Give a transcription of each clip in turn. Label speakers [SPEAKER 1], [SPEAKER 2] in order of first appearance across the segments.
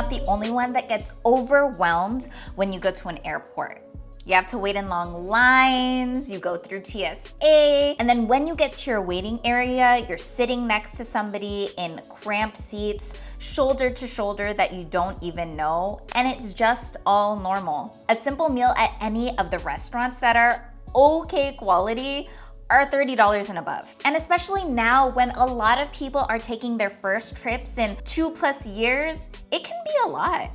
[SPEAKER 1] not the only one that gets overwhelmed when you go to an airport. You have to wait in long lines, you go through TSA, and then when you get to your waiting area, you're sitting next to somebody in cramped seats, shoulder to shoulder that you don't even know, and it's just all normal. A simple meal at any of the restaurants that are okay quality are $30 and above. And especially now when a lot of people are taking their first trips in 2+ years, it can be a lot.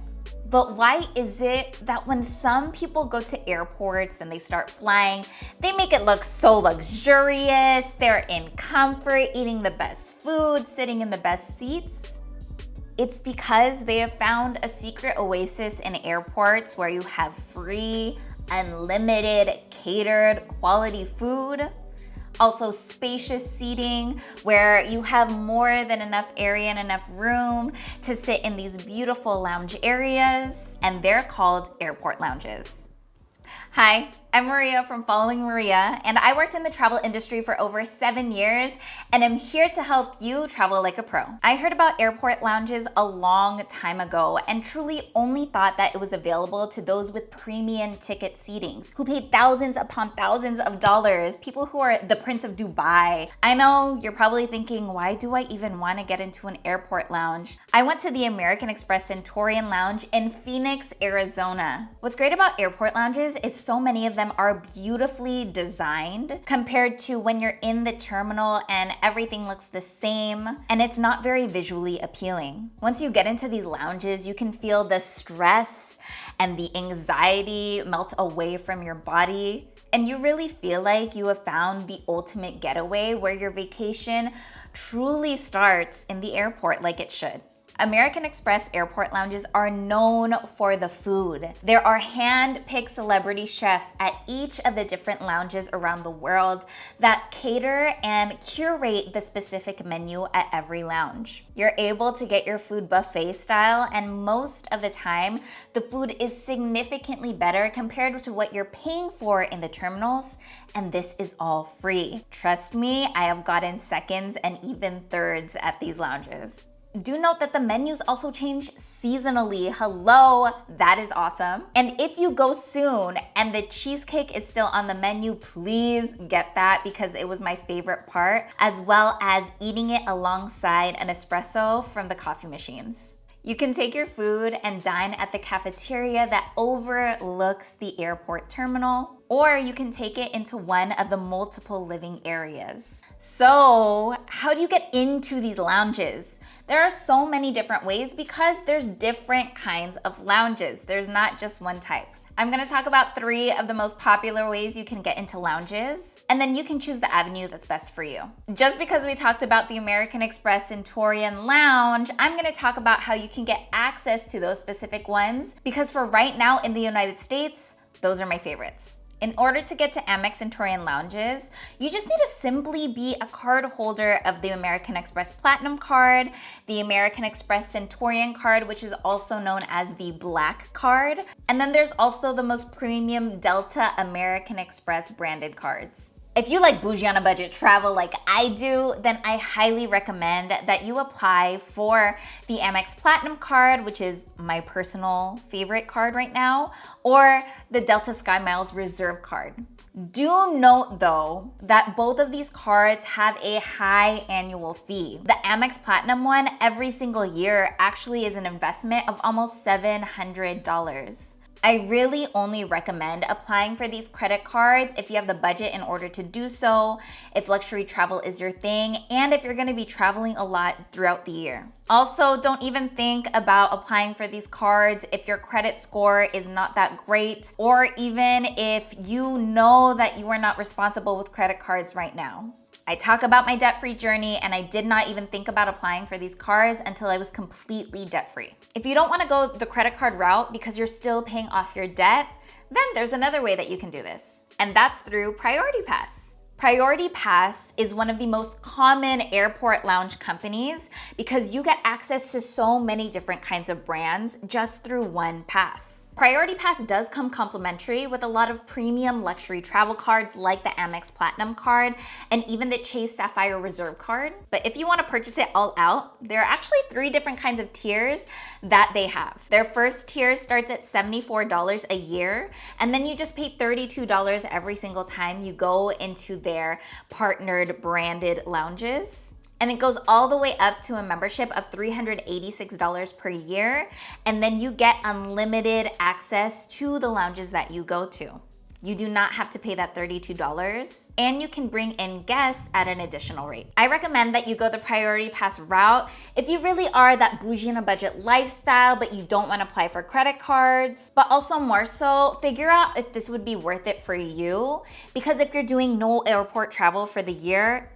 [SPEAKER 1] But why is it that when some people go to airports and they start flying, they make it look so luxurious, they're in comfort, eating the best food, sitting in the best seats? It's because they have found a secret oasis in airports where you have free, unlimited, catered, quality food. Also spacious seating where you have more than enough area and enough room to sit in these beautiful lounge areas, and they're called airport lounges. Hi, I'm Maria from Following Maria, and I worked in the travel industry for over 7 years, and I'm here to help you travel like a pro. I heard about airport lounges a long time ago and truly only thought that it was available to those with premium ticket seatings, who paid thousands upon thousands of dollars, people who are the Prince of Dubai. I know you're probably thinking, why do I even want to get into an airport lounge? I went to the American Express Centurion Lounge in Phoenix, Arizona. What's great about airport lounges is so many of them are beautifully designed compared to when you're in the terminal and everything looks the same and it's not very visually appealing. Once you get into these lounges, you can feel the stress and the anxiety melt away from your body, and you really feel like you have found the ultimate getaway where your vacation truly starts in the airport like it should. American Express airport lounges are known for the food. There are hand-picked celebrity chefs at each of the different lounges around the world that cater and curate the specific menu at every lounge. You're able to get your food buffet style, and most of the time, the food is significantly better compared to what you're paying for in the terminals, and this is all free. Trust me, I have gotten seconds and even thirds at these lounges. Do note that the menus also change seasonally. Hello, that is awesome. And if you go soon and the cheesecake is still on the menu, please get that because it was my favorite part, as well as eating it alongside an espresso from the coffee machines. You can take your food and dine at the cafeteria that overlooks the airport terminal, or you can take it into one of the multiple living areas. So, how do you get into these lounges? There are so many different ways because there's different kinds of lounges. There's not just one type. I'm gonna talk about 3 of the most popular ways you can get into lounges, and then you can choose the avenue that's best for you. Just because we talked about the American Express Centurion Lounge, I'm gonna talk about how you can get access to those specific ones, because for right now in the United States, those are my favorites. In order to get to Amex Centurion lounges, you just need to simply be a card holder of the American Express Platinum card, the American Express Centurion card, which is also known as the Black card, and then there's also the most premium Delta American Express branded cards. If you like bougie on a budget travel like I do, then I highly recommend that you apply for the Amex Platinum card, which is my personal favorite card right now, or the Delta SkyMiles Reserve card. Do note though that both of these cards have a high annual fee. The Amex Platinum one every single year actually is an investment of almost $700. I really only recommend applying for these credit cards if you have the budget in order to do so, if luxury travel is your thing, and if you're gonna be traveling a lot throughout the year. Also, don't even think about applying for these cards if your credit score is not that great, or even if you know that you are not responsible with credit cards right now. I talk about my debt-free journey, and I did not even think about applying for these cards until I was completely debt-free. If you don't want to go the credit card route because you're still paying off your debt, then there's another way that you can do this, and that's through Priority Pass. Priority Pass is one of the most common airport lounge companies because you get access to so many different kinds of brands just through one pass. Priority Pass does come complimentary with a lot of premium luxury travel cards like the Amex Platinum card and even the Chase Sapphire Reserve card. But if you want to purchase it all out, there are actually 3 different kinds of tiers that they have. Their first tier starts at $74 a year, and then you just pay $32 every single time you go into their partnered branded lounges. And it goes all the way up to a membership of $386 per year. And then you get unlimited access to the lounges that you go to. You do not have to pay that $32, and you can bring in guests at an additional rate. I recommend that you go the Priority Pass route if you really are that bougie and a budget lifestyle, but you don't want to apply for credit cards. But also more so, figure out if this would be worth it for you. Because if you're doing no airport travel for the year,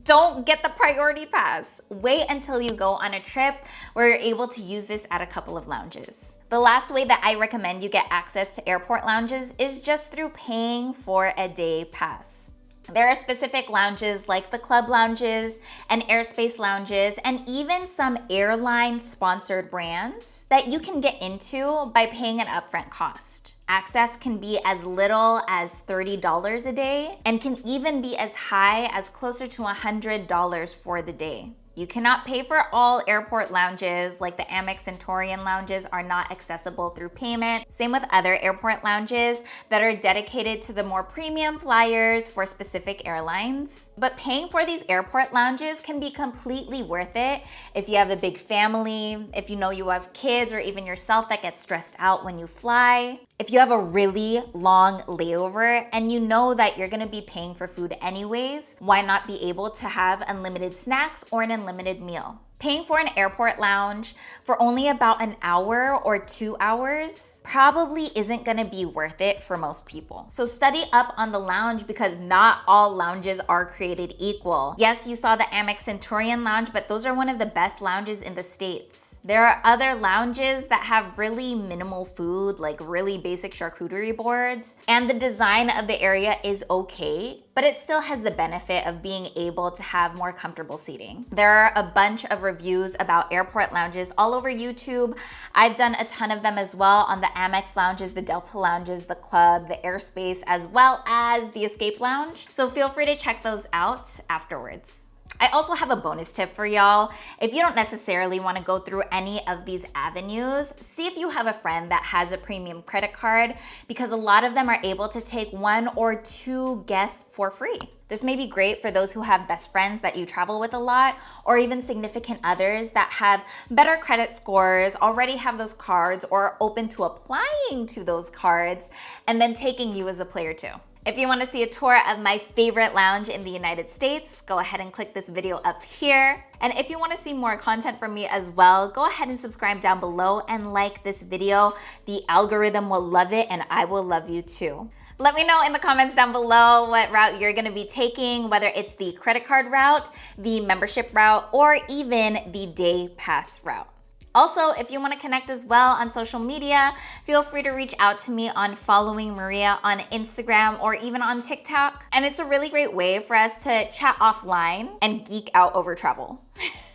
[SPEAKER 1] don't get the Priority Pass. Wait until you go on a trip where you're able to use this at a couple of lounges. The last way that I recommend you get access to airport lounges is just through paying for a day pass. There are specific lounges like the club lounges and airspace lounges and even some airline sponsored brands that you can get into by paying an upfront cost. Access can be as little as $30 a day and can even be as high as closer to $100 for the day. You cannot pay for all airport lounges, like the Amex Centurion lounges are not accessible through payment. Same with other airport lounges that are dedicated to the more premium flyers for specific airlines. But paying for these airport lounges can be completely worth it if you have a big family, if you know you have kids, or even yourself that gets stressed out when you fly. If you have a really long layover and you know that you're gonna be paying for food anyways, why not be able to have unlimited snacks or an unlimited meal? Paying for an airport lounge for only about an hour or 2 hours probably isn't gonna be worth it for most people. So study up on the lounge because not all lounges are created equal. Yes, you saw the Amex Centurion lounge, but those are one of the best lounges in the States. There are other lounges that have really minimal food, like really basic charcuterie boards, and the design of the area is okay, but it still has the benefit of being able to have more comfortable seating. There are a bunch of reviews about airport lounges all over YouTube. I've done a ton of them as well on the Amex lounges, the Delta lounges, the club, the airspace, as well as the Escape lounge. So feel free to check those out afterwards. I also have a bonus tip for y'all. If you don't necessarily want to go through any of these avenues, see if you have a friend that has a premium credit card, because a lot of them are able to take 1 or 2 guests for free. This may be great for those who have best friends that you travel with a lot, or even significant others that have better credit scores, already have those cards, or are open to applying to those cards, and then taking you as a player too. If you want to see a tour of my favorite lounge in the United States, go ahead and click this video up here. And if you want to see more content from me as well, go ahead and subscribe down below and like this video. The algorithm will love it and I will love you too. Let me know in the comments down below what route you're gonna be taking, whether it's the credit card route, the membership route, or even the day pass route. Also, if you want to connect as well on social media, feel free to reach out to me on Following Maria on Instagram or even on TikTok. And it's a really great way for us to chat offline and geek out over travel.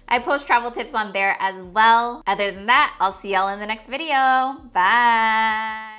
[SPEAKER 1] I post travel tips on there as well. Other than that, I'll see y'all in the next video. Bye.